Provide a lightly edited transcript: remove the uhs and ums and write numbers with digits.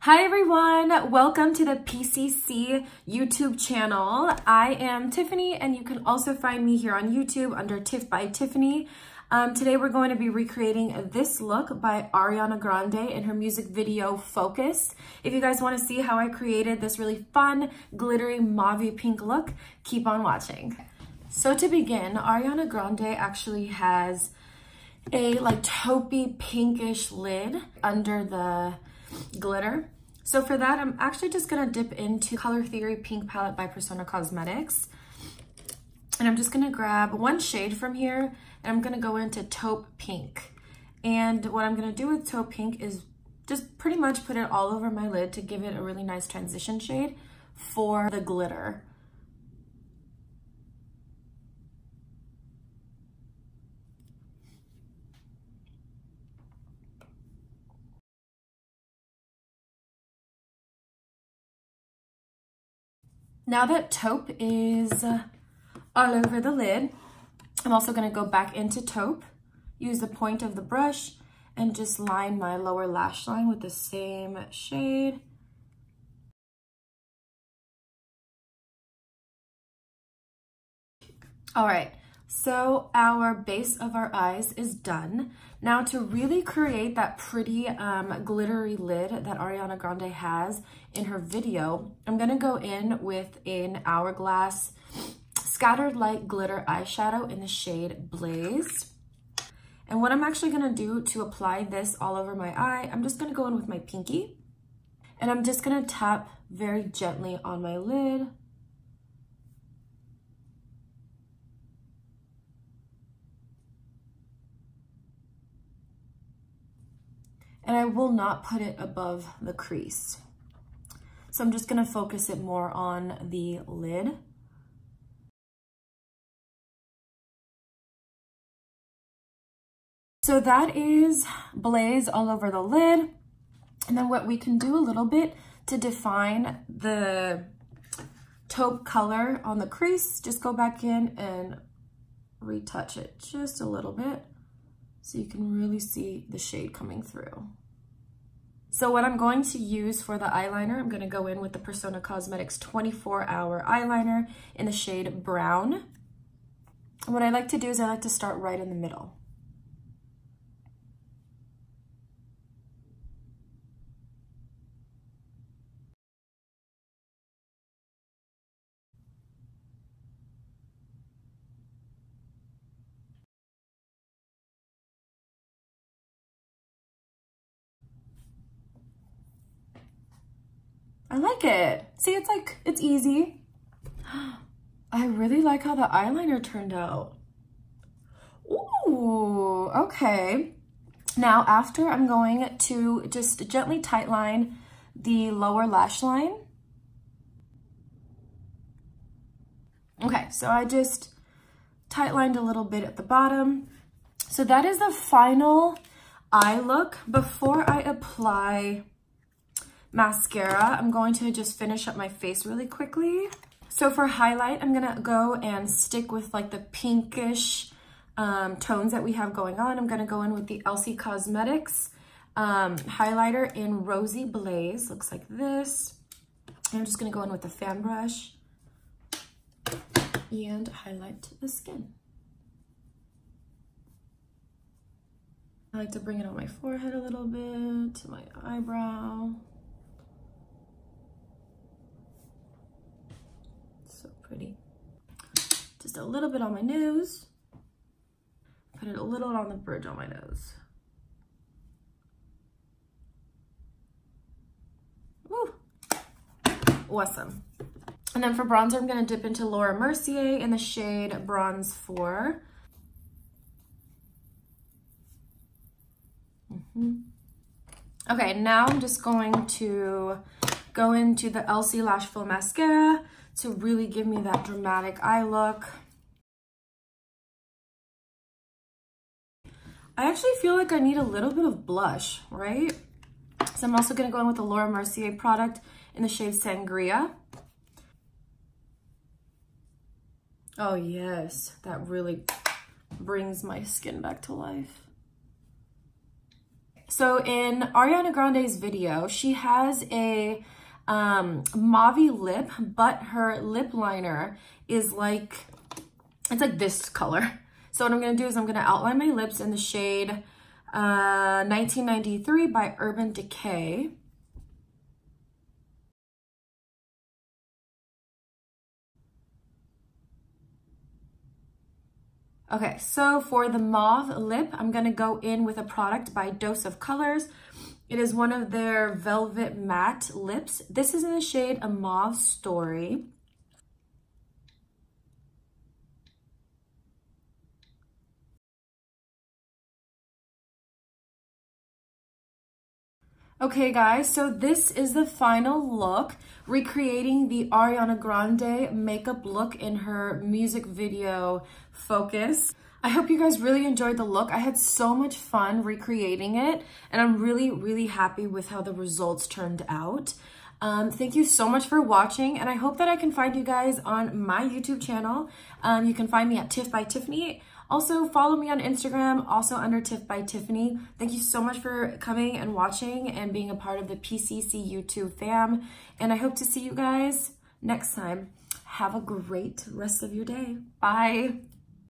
Hi everyone, welcome to the PCC YouTube channel. I am Tiffany and you can also find me here on YouTube under TiffbyTiffany. Today we're going to be recreating this look by Ariana Grande in her music video Focus. If you guys want to see how I created this really fun, glittery mauve pink look, keep on watching. So to begin, Ariana Grande actually has a like taupey pinkish lid under the glitter. So for that, I'm actually just gonna dip into Color Theory Pink Palette by Persona Cosmetics. And I'm just gonna grab one shade from here and I'm gonna go into Taupe Pink. And what I'm gonna do with Taupe Pink is just pretty much put it all over my lid to give it a really nice transition shade for the glitter. Now that taupe is all over the lid, I'm also going to go back into taupe, use the point of the brush, and just line my lower lash line with the same shade. All right, so our base of our eyes is done. Now to really create that pretty glittery lid that Ariana Grande has in her video, I'm gonna go in with an Hourglass Scattered Light Glitter Eyeshadow in the shade Blaze. And what I'm actually gonna do to apply this all over my eye, I'm just gonna go in with my pinky and I'm just gonna tap very gently on my lid. And I will not put it above the crease. So I'm just gonna focus it more on the lid. So that is Blaze all over the lid. And then what we can do a little bit to define the taupe color on the crease, just go back in and retouch it just a little bit so you can really see the shade coming through. So what I'm going to use for the eyeliner, I'm going to go in with the Persona Cosmetics 24-Hour Eyeliner in the shade Brown. And what I like to do is I like to start right in the middle. I like it. See, it's easy. I really like how the eyeliner turned out. Ooh, okay. Now after, I'm going to just gently tightline the lower lash line. Okay, so I just tightlined a little bit at the bottom. So that is the final eye look. Before I apply mascara, I'm going to just finish up my face really quickly. So for highlight, I'm gonna go and stick with like the pinkish tones that we have going on. I'm gonna go in with the Elcie Cosmetics highlighter in Rosy Blaze. Looks like this. And I'm just gonna go in with the fan brush and highlight the skin. I like to bring it on my forehead a little bit, to my eyebrow. So pretty. Just a little bit on my nose. Put it a little on the bridge on my nose. Woo! Awesome. And then for bronzer, I'm gonna dip into Laura Mercier in the shade Bronze 4. Okay, now I'm just going to go into the Elcie Lash Fill Mascara to really give me that dramatic eye look. I actually feel like I need a little bit of blush, right? So I'm also gonna go in with the Laura Mercier product in the shade Sangria. Oh yes, that really brings my skin back to life. So in Ariana Grande's video, she has a mauve lip, but her lip liner is like, it's like this color. So what I'm gonna do is I'm gonna outline my lips in the shade 1993 by Urban Decay. Okay, so for the mauve lip, I'm gonna go in with a product by Dose of Colors. It is one of their Velvet Matte lips. This is in the shade A Mauve Story. Okay guys, so this is the final look, recreating the Ariana Grande makeup look in her music video Focus. I hope you guys really enjoyed the look. I had so much fun recreating it, and I'm really happy with how the results turned out. Thank you so much for watching, and I hope that I can find you guys on my YouTube channel. You can find me at TiffbyTiffany. Also, follow me on Instagram, also under TiffbyTiffany. Thank you so much for coming and watching and being a part of the PCC YouTube fam. And I hope to see you guys next time. Have a great rest of your day. Bye.